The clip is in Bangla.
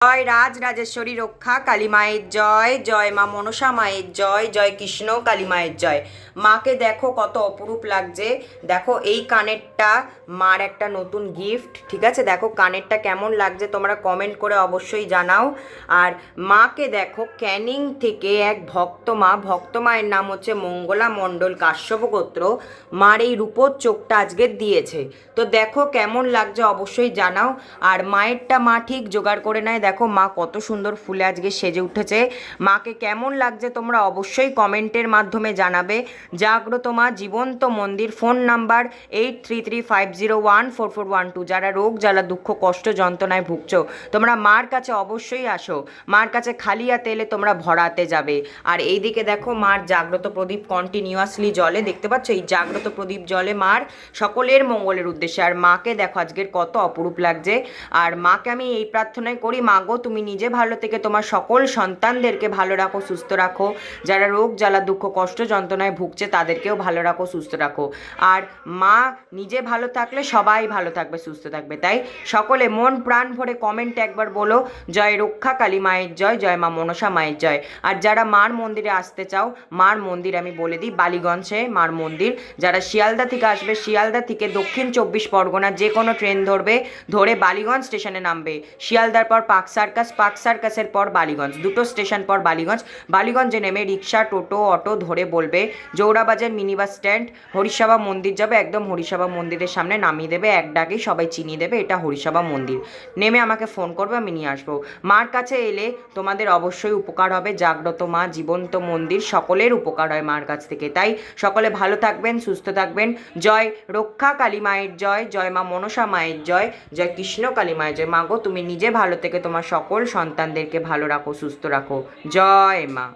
জয় রাজ রাজেশ্বরী রক্ষা কালী মায়ের জয়, জয় মা মনসা মায়ের জয়, জয় কৃষ্ণ কালী মায়ের জয়। মাকে দেখো কত অপরূপ লাগছে। দেখো এই কানেরটা মার একটা নতুন গিফট, ঠিক আছে? দেখো কানেরটা কেমন লাগছে তোমরা কমেন্ট করে অবশ্যই জানাও। আর মাকে দেখো ক্যানিং থেকে এক ভক্ত মায়ের নাম হচ্ছে মঙ্গলা মণ্ডল, কাশ্যপ গোত্র। মার এই রূপোর চোখটা আজকে দিয়েছে, তো দেখো কেমন লাগছে অবশ্যই জানাও। আর মায়েরটা মা ঠিক জোগাড় করে নেয়। দেখো মা কত সুন্দর ফুলে আজকে সেজে উঠেছে। মাকে কেমন লাগছে তোমরা অবশ্যই কমেন্টের মাধ্যমে জানাবে। জাগ্রত মা জীবন্ত মন্দির, ফোন নাম্বার 8335014412। যারা রোগ জ্বালা দুঃখ কষ্ট যন্ত্রণায় ভুগছো তোমরা মার কাছে অবশ্যই আসো। মার কাছে খালি হাতে এলে তোমরা ভরাতে যাবে। আর এইদিকে দেখো মার জাগ্রত প্রদীপ কন্টিনিউয়াসলি জলে, দেখতে পাচ্ছ এই জাগ্রত প্রদীপ জলে মার সকলের মঙ্গলের উদ্দেশ্যে। আর মাকে দেখো আজকের কত অপরূপ লাগছে। আর মাকে আমি এই প্রার্থনাই করি, মা গো তুমি নিজে ভালো থেকে তোমার সকল সন্তানদেরকে ভালো রাখো, সুস্থ রাখো। যারা রোগ জ্বালা দুঃখ কষ্ট যন্ত্রণায় ভুগছে তাদেরকেও ভালো রাখো, সুস্থ রাখো। আর মা নিজে ভালো থাকলে সবাই ভালো থাকবে, সুস্থ থাকবে। তাই সকলে মন প্রাণ ভরে কমেন্টে একবার বলো জয় রক্ষা কালী মায়ের জয়, জয় মা মনসা মায়ের জয়। আর যারা মার মন্দিরে আসতে চাও, মার মন্দির আমি বলে দিই বালিগঞ্জে মার মন্দির। যারা শিয়ালদা থেকে আসবে, শিয়ালদা থেকে দক্ষিণ 24 পরগনা যে কোনো ট্রেন ধরবে, ধরে বালিগঞ্জ স্টেশনে নামবে। শিয়ালদার পর পার্ক সার্কাসের পর বালিগঞ্জ, দুটো স্টেশন পর বালিগঞ্জে নেমে রিক্সা টোটো অটো ধরে বলবে জৌড়াবাজার মিনি বাস স্ট্যান্ড, হরিসভা মন্দির যাবে, একদম হরিসভা মন্দিরের সামনে নামিয়ে দেবে। এক ডাকেই সবাই চিনিয়ে দেবে এটা হরিসভা মন্দির। নেমে আমাকে ফোন করবে, আমি নিয়ে আসবো। মার কাছে এলে তোমাদের অবশ্যই উপকার হবে। জাগ্রত মা জীবন্ত মন্দির, সকলের উপকার হয় মার কাছ থেকে। তাই সকলে ভালো থাকবেন, সুস্থ থাকবেন। জয় রক্ষা কালী মায়ের জয়, জয় মা মনসা মায়ের জয়, জয় কৃষ্ণ কালী মায়ের জয়। মা গো তুমি নিজে ভালো থেকে তোমার সকল সন্তানদেরকে ভালো রাখো, সুস্থ রাখো। জয় মা।